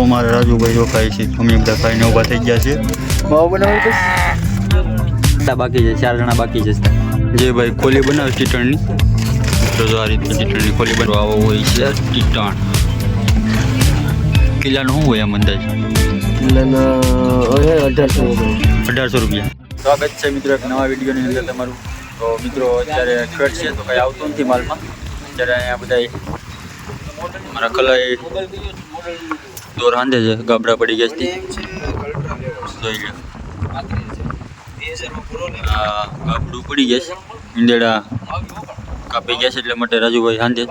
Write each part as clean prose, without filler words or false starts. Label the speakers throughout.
Speaker 1: અમારા રાજુભાઈ રોકાય છે, અમે બધા ખાઈને ઊભા થઈ ગયા છે. માવો બનાવો બાકી છે, 4 જણા બાકી છે. જે ભાઈ ખોલી બનાવે ટીટણની, તો જો આ રીતે ટીટણની ખોલી બનાવવા આવો હોય છે. ટીટણ કિલ્લાનું શું હોય એમ અંદાજ?
Speaker 2: કિલ્લાના
Speaker 1: 1800 રૂપિયા. સ્વાગત છે મિત્રો એક નવા વિડીયોની અંદર તમારું. તો મિત્રો અત્યારે ખેડ છે તો કંઈ આવતું નથી માલમાં. અત્યારે અહીંયા બધા મારા કલાઈ દોર હાંધે છે, ગાબડા પડી ગયા છે. જોઈ લો ગાબડું પડી ગયા છે, ઈંડેડા કાપી ગયા છે, એટલે માટે રાજુભાઈ હાંધે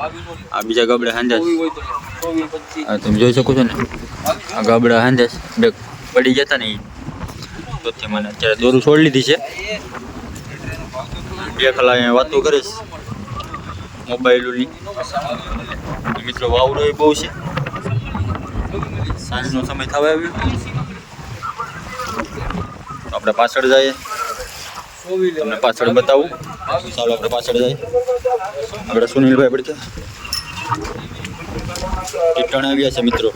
Speaker 1: આ બીજા ગાબડા હાંધે. હા તમે જોઈ શકો છો ને, આ ગાબડા હાંધે બે પડી ગયા હતા ને તો મને અત્યારે દોરું છોડી લીધી છે. બે કલાક અહીંયા વાતો કરીશ મોબાઈલોની. મિત્રો વાવડો એ બહુ છે, સાંજનો સમય થવા આવ્યો. આપણે પાછળ જઈએ, તમને પાછળ બતાવું. ચાલો આપણે પાછળ જઈએ. આપણે સુનિલભાઈ પડકે ટીટણ આવ્યા છે મિત્રો.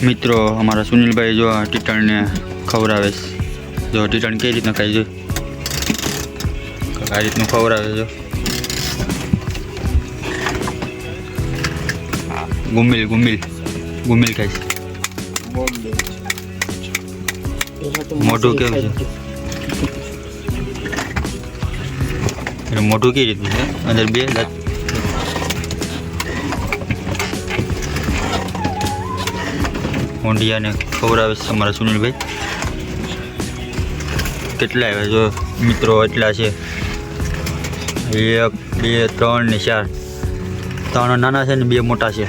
Speaker 1: મિત્રો અમારા સુનિલભાઈ જો ટીટણને ખવડાવે છે. જો ટીટણ કઈ રીતના ખાઈ જોઈએ, આ રીતનું ખવડાવે છે. ગુમિલ ગુમિલ ગુમિલ ખાય છે. મોઢું કેવું છે? મોઢું કઈ રીતનું છે? અંદર 2 દાંત. ઊંડિયાને ખવડાવે છે અમારા સુનિલભાઈ. કેટલા આવ્યા જો મિત્રો? એટલા છે 1 2 3 ને 4. 3 નાના છે ને 2 મોટા છે.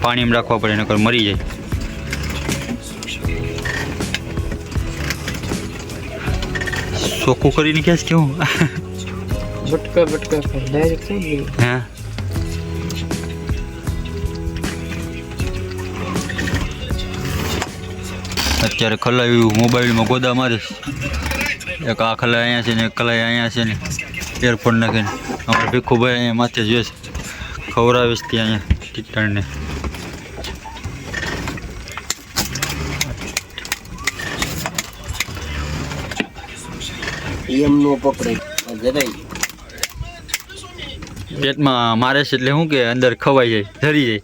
Speaker 1: પાણીમાં રાખવા પડે નકર મરી જાય. ચોખ્ખું કરીને ક્યાં કેવું
Speaker 2: બટકા ડાયરેક્ટ થઈ ગયું.
Speaker 1: હા અત્યારે ખલાયું મોબાઈલમાં ગોદા મારે. એક આ ખલાઈ અહીંયા છે ને એક ખલાઈ અહીંયા છે ને એરફોન નાખીને અમારે ભીખુભાઈ અહીંયા માથે જોઈએ છે. ખવડાવીશ ત્યાં અહીંયા ટીટણને.
Speaker 2: એમનો પકડે જરાય
Speaker 1: પેટમાં મારે છે એટલે શું કે અંદર ખવાઈ જાય, ધરી જાય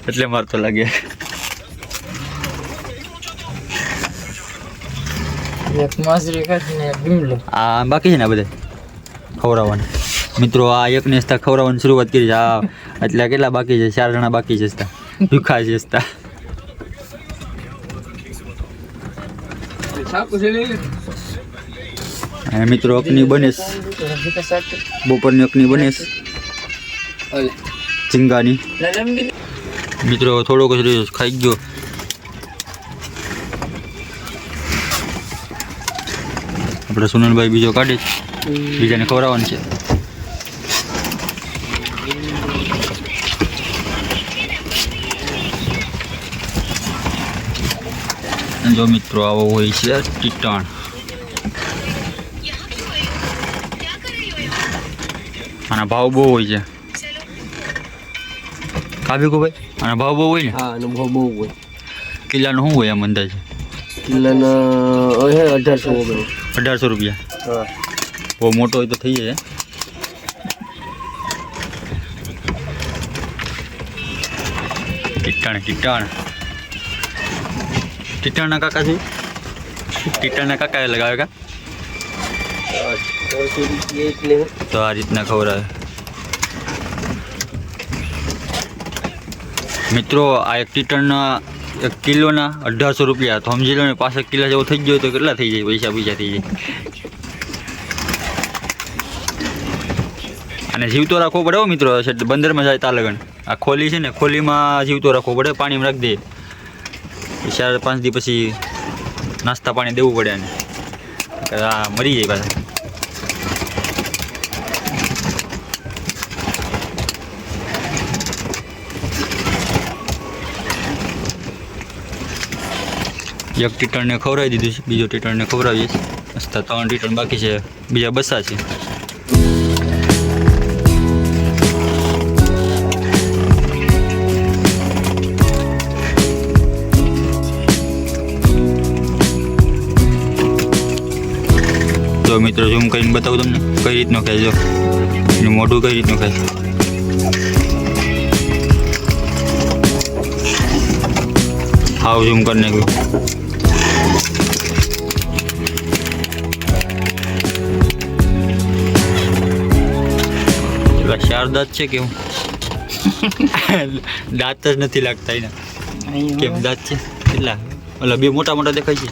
Speaker 1: એટલે મારતો લાગે.
Speaker 2: એક માસરી કાઢીને બીમલો
Speaker 1: આ બાકી છે ને આ બધા ખવડાવવાના. મિત્રો આ એકને હસતા ખવડાવવાની શરૂઆત કરી છે. આ એટલે કેટલા બાકી છે? 4 જણા બાકી છે હસતા, ભૂખા છે હસતા. અને મિત્રો અગ્નિ બનેશ, બપોરની અગ્નિ બનેશ ચીંગાની. મિત્રો થોડોક જ રહ્યો, ખાઈ ગયો. આપણે સુનલભાઈ બીજો કાઢે છે, બીજાને ખવડાવવાનું છે. જો મિત્રો આવો હોય છે ટીટણ. આના ભાવ બહુ હોય છે. કાબી કો ભાઈ આના ભાવ બહુ હોય ને?
Speaker 2: હા એનો ભાવ બહુ હોય.
Speaker 1: કિલ્લાનો શું હોય એમ અંદાજ?
Speaker 2: કિલ્લાના
Speaker 1: 1800 રૂપિયા.
Speaker 2: હા
Speaker 1: બહુ મોટો હોય તો થઈ જાય. ટીટણના કાકા છે. ટીટણના કાકા લગાવે કા તો આ રીતના ખવડાવે. મિત્રો આ એક ટીટણના 1 કિલોના 1800 રૂપિયા. તો સમજી લો ને 5 કિલો જેવો થઈ ગયો તો કેટલા થઈ જાય? પૈસા થઈ જાય. અને જીવતો રાખવો પડે હો મિત્રો. બંદરમાં જાય તા લગન આ ખોલી છે ને, ખોલીમાં જીવતો રાખવો પડે. પાણીમાં રાખી દે 4-5 દી પછી નાસ્તા પાણી દેવું પડે. અને આ મરી જાય પાછા. એક ટીટરને ખવડાવી દીધું છે, બીજો ટીટરને ખવડાવીએ છીએ. મસ્ત 3 ટીટર બાકી છે, બીજા બસા છે. જો મિત્રો ઝૂમ કરીને બતાવું તમને કઈ રીતનું ખાય. જો એનું મોઢું કઈ રીતનું ખાય. હાવ ઝૂમ કરી નાખ્યું. પેલા 4 દાંત છે કેવું? દાંત જ નથી લાગતા એના. કેમ દાંત છે કેટલા? ઓલા 2 મોટા મોટા દેખાય છે.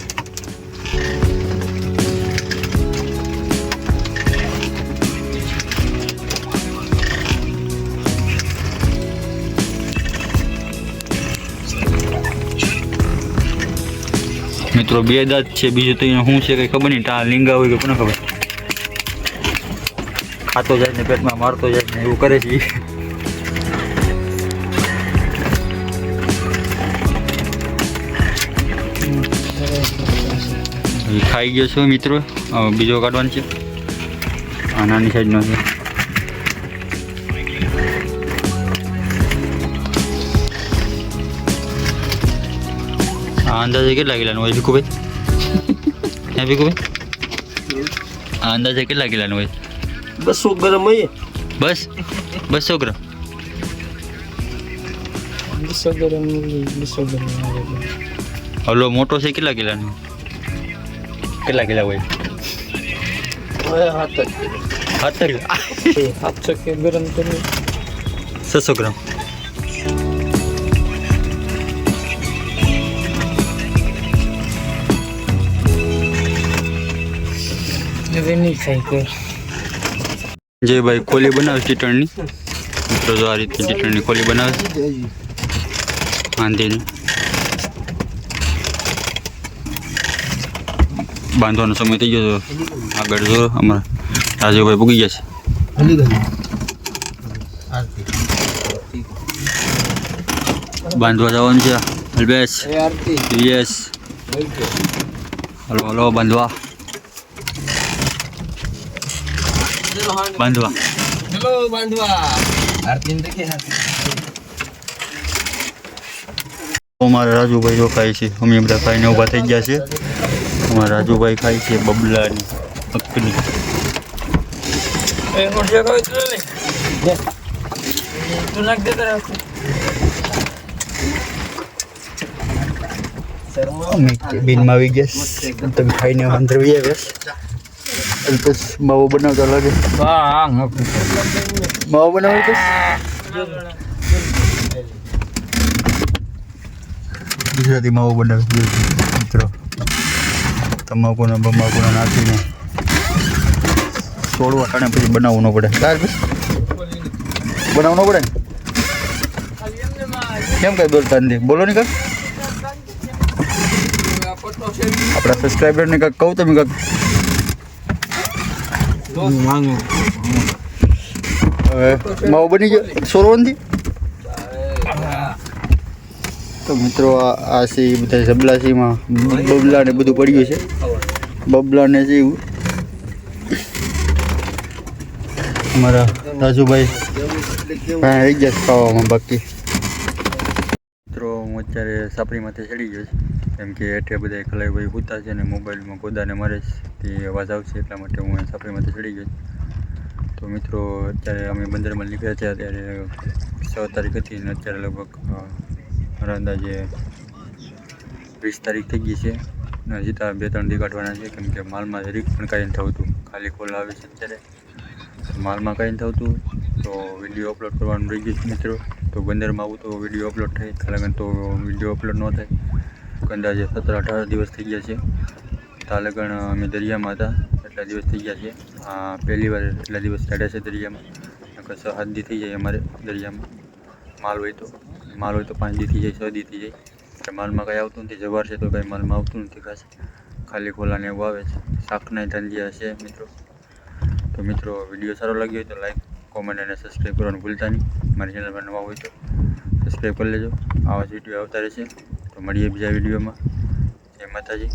Speaker 1: મિત્રો 2 દાંત છે, બીજું તો એને શું છે કંઈ ખબર નહીં. ટા લીંગા હોય કે કોને ખબર. ખાતો જાય ને પેટમાં મારતો જાય ને એવું કરે છે. ખાઈ ગયો છું મિત્રો. હવે બીજો કાઢવાનો છે. આ નાની સાઈડનો છે. આ અંદાજે કેટલા કિલાનું હોય ભીખુભાઈ? હે ભીખુભાઈ, આ અંદાજે કેટલા કિલાનું હોય?
Speaker 2: 200 ગ્રામ હોય.
Speaker 1: બસ 200 ગ્રામ.
Speaker 2: 200 ગ્રામ 200 ગ્રામ.
Speaker 1: હલો મોટો છે કેટલા કિલાનો? કેટલા કિલા હોય? 7
Speaker 2: ગ્રામ તો
Speaker 1: 600 ગ્રામ. જે ભાઈ ખોલી બનાવે ટીટણની. મિત્રો જો આ રીતે ટીટણની ખોલી બનાવે છે બાંધીને. બાંધવાનો સમય થઈ ગયો. આગળ જો અમારા રાજુભાઈ પૂગી ગયા છે. બાંધવા જવાનું છે. અલ્બેશ યસ હલો હલો બાંધવા બાંધવા.
Speaker 2: હેલો બાંધવા. આરતી દેખે
Speaker 1: અમારા રાજુભાઈ જો ખાય છે. અમે બધા ખાઈને ઊભા થઈ ગયા છે. અમારા રાજુભાઈ ખાય છે બબલાની અક્કની. બીનમાં આવી ગયા તમે ખાઈને અંદર વી આવ્યા. અલ્પેશ માવો બનાવતા લાગે. માવો બનાવો ગુજરાતી માવો બનાવે મિત્રો. તમાકુના બમાકુના નાખીને છોડવા ટાણે પછી બનાવવું ન પડે. બનાવવું ન પડે ને? કેમ કઈ બોલતા નથી? બોલો ને કાંક. આપણા સબસ્ક્રાઈબરને કાંક કહું તમે કાંક. હવે માવો બની ગયો સોરવનથી. તો મિત્રો આ છે એ બધા જબલાસીમાં બબલા ને બધું પડ્યું છે. બબલા ને છે અમારા રાજુભાઈ આવી ગયા ખાવામાં. બાકી મિત્રો હું અત્યારે સાપરીમાંથી ચડી ગયો છું, કેમ કે હેઠે બધા ખલાઈભાઈ સૂતા છે અને મોબાઈલમાં ગોદાને મારે તે અવાજ આવશે એટલા માટે હું સાપરીમાંથી ચડી ગયો. તો મિત્રો અત્યારે અમે બંદરમાં નીકળ્યા છે. અત્યારે 6 તારીખ હતી અને અત્યારે લગભગ મારા અંદાજે 20 તારીખ થઈ ગઈ છે. હજી તો 2-3 દી કાઢવાના છે, કેમ કે માલમાં જરીક પણ કાંઈ નથી થતું. ખાલી કોલ આવે છે અત્યારે, માલમાં કાંઈ નથી થતું. તો વિડીયો અપલોડ કરવાનું રહી ગયું છે મિત્રો. તો બંદરમાં આવું તો વિડીયો અપલોડ થાય, કાલગન તો વિડીયો અપલોડ ન થાય. અંદાજે 17-18 દિવસ થઈ ગયા છે. તાલગણ અમે દરિયામાં હતા એટલા દિવસ થઈ ગયા છે. આ પહેલી વાર એટલા દિવસ કાઢ્યા છે દરિયામાં. 6-7 દી થઈ જાય અમારે દરિયામાં. માલ હોય તો 5 દી થઈ જાય, 6 દી થઈ જાય. એટલે માલમાં કાંઈ આવતું નથી. જવાર છે તો કાંઈ માલમાં આવતું નથી ખાસ. ખાલી ખોલાને એવું આવે છે. શાકના ધાંધિયા છે મિત્રો. તો મિત્રો વિડીયો સારો લાગ્યો હોય તો લાઈક, કોમેન્ટ અને સબસ્ક્રાઈબ કરવાનું ભૂલતા નહીં. મારી ચેનલ પર નવા હોય તો સબસ્ક્રાઈબ કરી લેજો. આવા જ વિડીયો આવતા રહેશે. તો મળીએ બીજા વિડીયોમાં. જય માતાજી.